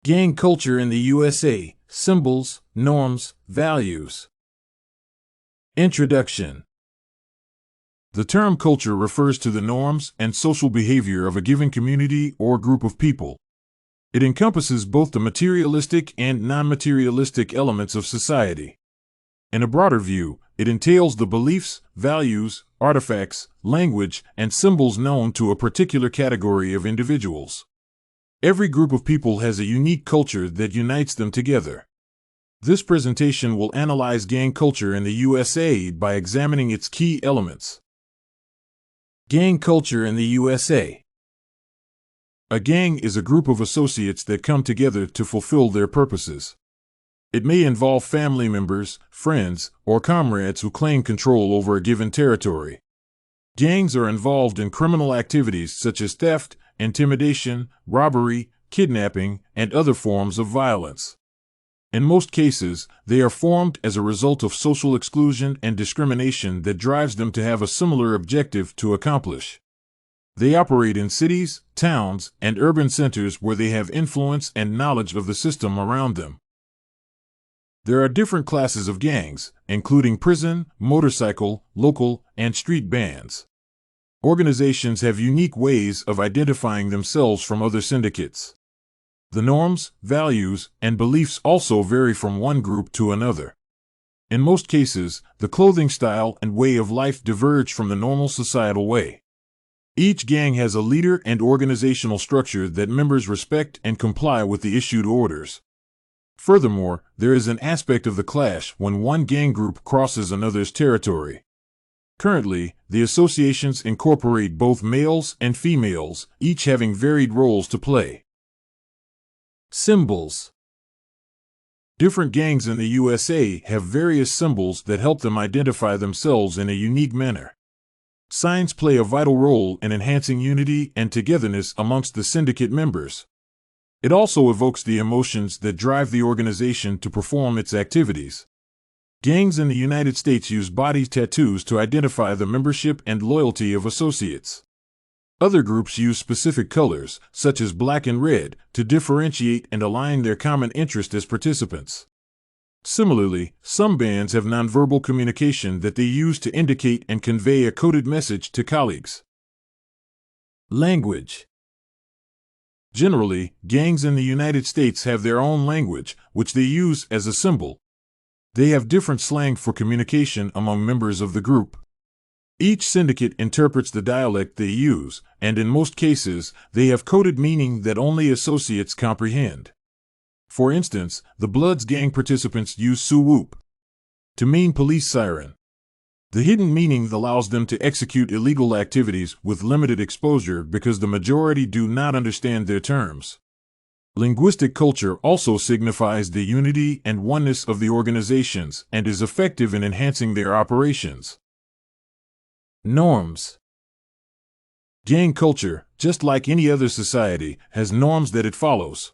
Gang culture in the USA, symbols, norms, values. Introduction. The term culture refers to the norms and social behavior of a given community or group of people. It encompasses both the materialistic and non-materialistic elements of society. In a broader view, it entails the beliefs, values, artifacts, language, and symbols known to a particular category of individuals. Every group of people has a unique culture that unites them together. This presentation will analyze gang culture in the USA by examining its key elements. Gang culture in the USA. A gang is a group of associates that come together to fulfill their purposes. It may involve family members, friends, or comrades who claim control over a given territory. Gangs are involved in criminal activities such as theft, intimidation, robbery, kidnapping, and other forms of violence. In most cases, they are formed as a result of social exclusion and discrimination that drives them to have a similar objective to accomplish. They operate in cities, towns, and urban centers where they have influence and knowledge of the system around them. There are different classes of gangs, including prison, motorcycle, local, and street bands. Organizations have unique ways of identifying themselves from other syndicates. The norms, values, and beliefs also vary from one group to another. In most cases, the clothing style and way of life diverge from the normal societal way. Each gang has a leader and organizational structure that members respect and comply with the issued orders. Furthermore, there is an aspect of the clash when one gang group crosses another's territory. Currently, the associations incorporate both males and females, each having varied roles to play. Symbols. Different gangs in the USA have various symbols that help them identify themselves in a unique manner. Signs play a vital role in enhancing unity and togetherness amongst the syndicate members. It also evokes the emotions that drive the organization to perform its activities. Gangs in the United States use body tattoos to identify the membership and loyalty of associates. Other groups use specific colors, such as black and red, to differentiate and align their common interest as participants. Similarly, some bands have nonverbal communication that they use to indicate and convey a coded message to colleagues. Language. Generally, gangs in the United States have their own language, which they use as a symbol. They have different slang for communication among members of the group. Each syndicate interprets the dialect they use, and in most cases, they have coded meaning that only associates comprehend. For instance, the Bloods gang participants use soo-whoop to mean police siren. The hidden meaning allows them to execute illegal activities with limited exposure because the majority do not understand their terms. Linguistic culture also signifies the unity and oneness of the organizations and is effective in enhancing their operations. Norms. Gang culture, just like any other society, has norms that it follows.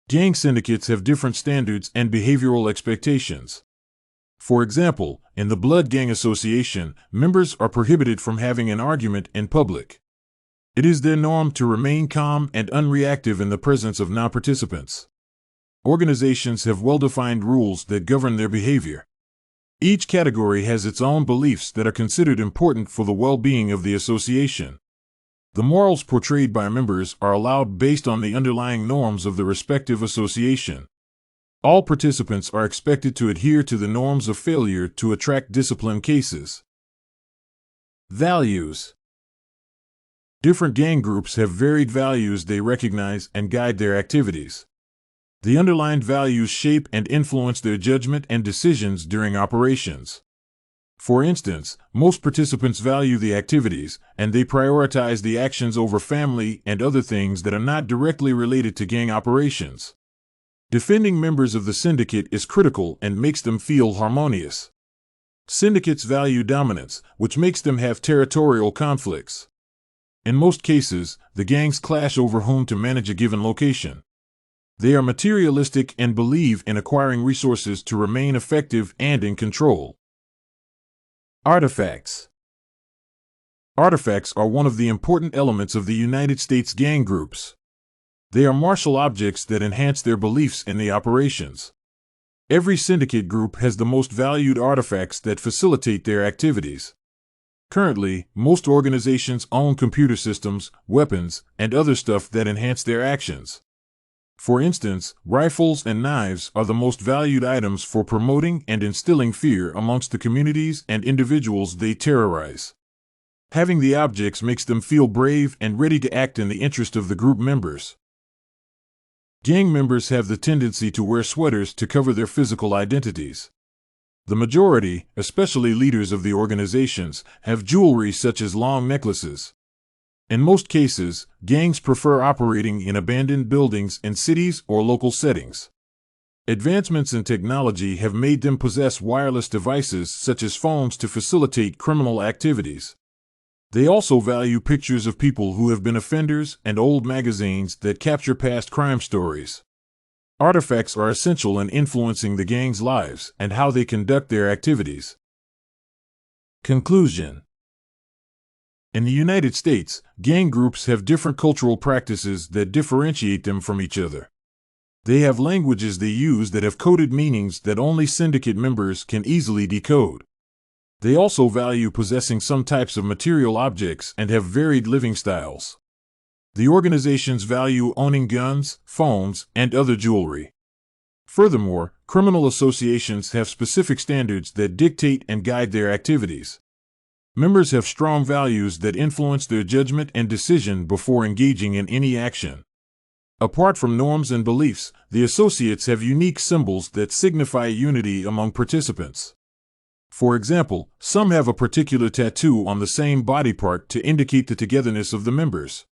Gang syndicates have different standards and behavioral expectations. For example, in the Blood Gang Association, members are prohibited from having an argument in public. It is their norm to remain calm and unreactive in the presence of non-participants. Organizations have well-defined rules that govern their behavior. Each category has its own beliefs that are considered important for the well-being of the association. The morals portrayed by members are allowed based on the underlying norms of the respective association. All participants are expected to adhere to the norms of failure to attract discipline cases. Values. Different gang groups have varied values they recognize and guide their activities. The underlying values shape and influence their judgment and decisions during operations. For instance, most participants value the activities, and they prioritize the actions over family and other things that are not directly related to gang operations. Defending members of the syndicate is critical and makes them feel harmonious. Syndicates value dominance, which makes them have territorial conflicts. In most cases, the gangs clash over whom to manage a given location. They are materialistic and believe in acquiring resources to remain effective and in control. Artifacts. Artifacts are one of the important elements of the United States gang groups. They are martial objects that enhance their beliefs in the operations. Every syndicate group has the most valued artifacts that facilitate their activities. Currently, most organizations own computer systems, weapons, and other stuff that enhance their actions. For instance, rifles and knives are the most valued items for promoting and instilling fear amongst the communities and individuals they terrorize. Having the objects makes them feel brave and ready to act in the interest of the group members. Gang members have the tendency to wear sweaters to cover their physical identities. The majority, especially leaders of the organizations, have jewelry such as long necklaces. In most cases, gangs prefer operating in abandoned buildings in cities or local settings. Advancements in technology have made them possess wireless devices such as phones to facilitate criminal activities. They also value pictures of people who have been offenders and old magazines that capture past crime stories. Artifacts are essential in influencing the gang's lives and how they conduct their activities. Conclusion. In the United States, gang groups have different cultural practices that differentiate them from each other. They have languages they use that have coded meanings that only syndicate members can easily decode. They also value possessing some types of material objects and have varied living styles. The organizations value owning guns, phones, and other jewelry. Furthermore, criminal associations have specific standards that dictate and guide their activities. Members have strong values that influence their judgment and decision before engaging in any action. Apart from norms and beliefs, the associates have unique symbols that signify unity among participants. For example, some have a particular tattoo on the same body part to indicate the togetherness of the members.